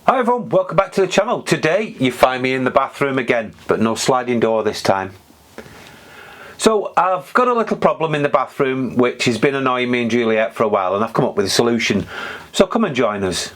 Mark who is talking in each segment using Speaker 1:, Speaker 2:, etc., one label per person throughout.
Speaker 1: Hi everyone, welcome back to the channel. Today you find me in the bathroom again, but no sliding door this time. So I've got a little problem in the bathroom which has been annoying me and Juliet for a while, and I've come up with a solution. So come and join us.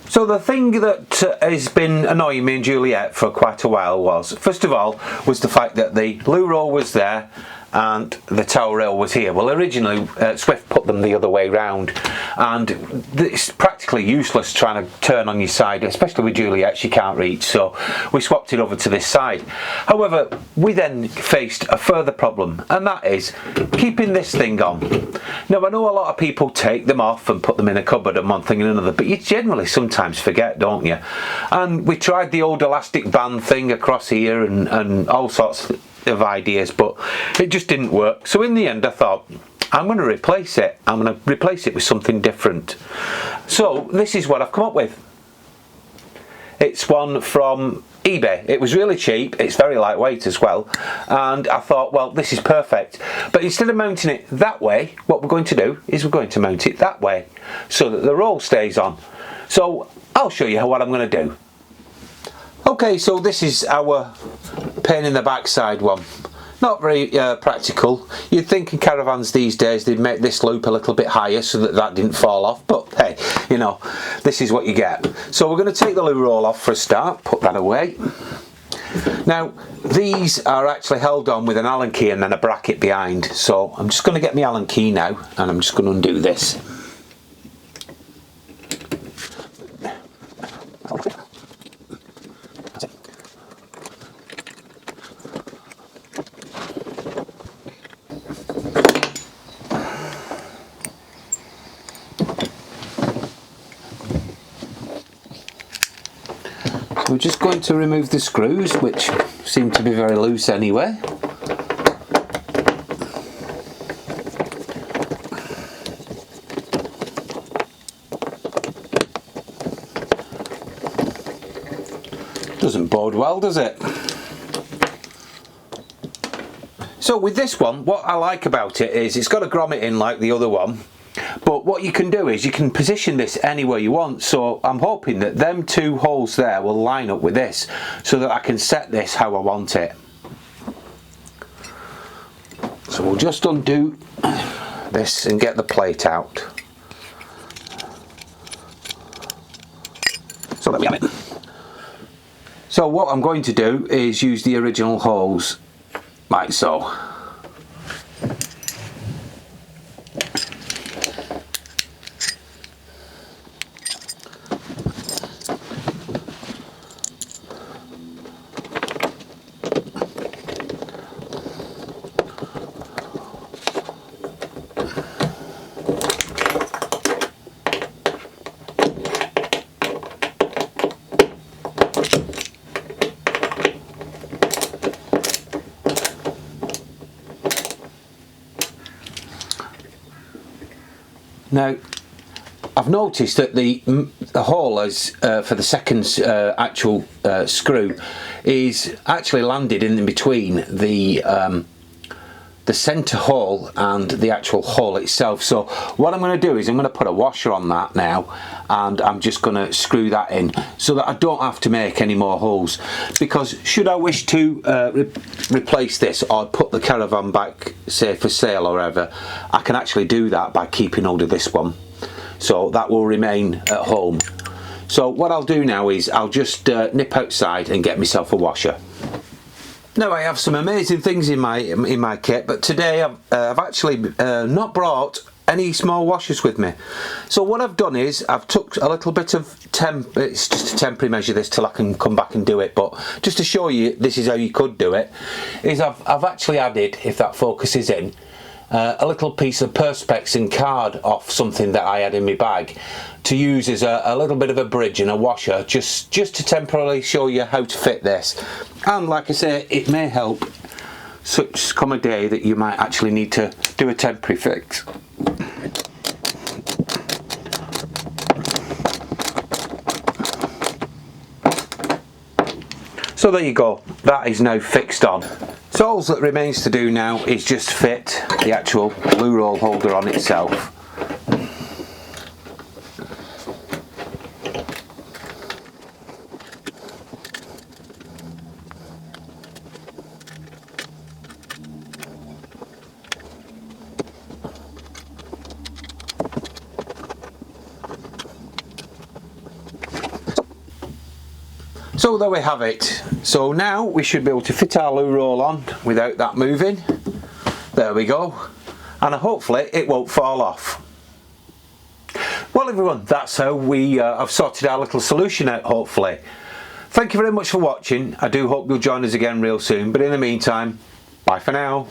Speaker 1: So the thing that has been annoying me and Juliet for quite a while was, first of all, was the fact that the loo roll was there and the towel rail was here. Well, originally Swift put them the other way round, and it's practically useless trying to turn on your side, especially with Juliet, she can't reach, so we swapped it over to this side. However, we then faced a further problem, and that is keeping this thing on. Now, I know a lot of people take them off and put them in a cupboard and one thing and another, but you generally sometimes forget, don't you? And we tried the old elastic band thing across here and all sorts of ideas, but it just didn't work. So in the end I thought, I'm going to replace it. I'm going to replace it with something different. So this is what I've come up with. It's one from eBay. It was really cheap, it's very lightweight as well, and I thought, well, this is perfect. But instead of mounting it that way, what we're going to do is we're going to mount it that way so that the roll stays on. So I'll show you what I'm going to do. Okay, so this is our pain in the backside one. Not very practical. You'd think in caravans these days they'd make this loop a little bit higher so that that didn't fall off, but hey, you know, this is what you get. So we're going to take the loo roll off for a start, put that away. Now these are actually held on with an Allen key and then a bracket behind, so I'm just going to get my Allen key now and I'm just going to undo this. We're just going to remove the screws, which seem to be very loose anyway. Doesn't bode well, does it? So with this one, what I like about it is it's got a grommet in like the other one. But what you can do is you can position this anywhere you want, so I'm hoping that them two holes there will line up with this so that I can set this how I want it. So we'll just undo this and get the plate out. So there we have it. So what I'm going to do is use the original holes like so. Now, I've noticed that the hole is, for the second actual screw is actually landed in between the centre hole and the actual hole itself. So what I'm going to do is I'm going to put a washer on that now, and I'm just going to screw that in so that I don't have to make any more holes, because should I wish to replace this or put the caravan back, say for sale or ever, I can actually do that by keeping hold of this one, so that will remain at home. So what I'll do now is I'll just nip outside and get myself a washer. Now I have some amazing things in my kit, but today I've actually not brought any small washers with me. So what I've done is I've took a little bit of it's just a temporary measure this till I can come back and do it, but just to show you this is how you could do it, is I've actually added, if that focuses in, a little piece of perspex and card off something that I had in my bag to use as a little bit of a bridge and a washer, just to temporarily show you how to fit this. And like I say, it may help such come a day that you might actually need to do a temporary fix. So there you go, that is now fixed on. So all that remains to do now is just fit the actual loo roll holder on itself. So there we have it. So now we should be able to fit our loo roll on without that moving. There we go. And hopefully it won't fall off. Well everyone, that's how we have sorted our little solution out, hopefully. Thank you very much for watching. I do hope you'll join us again real soon. But in the meantime, bye for now.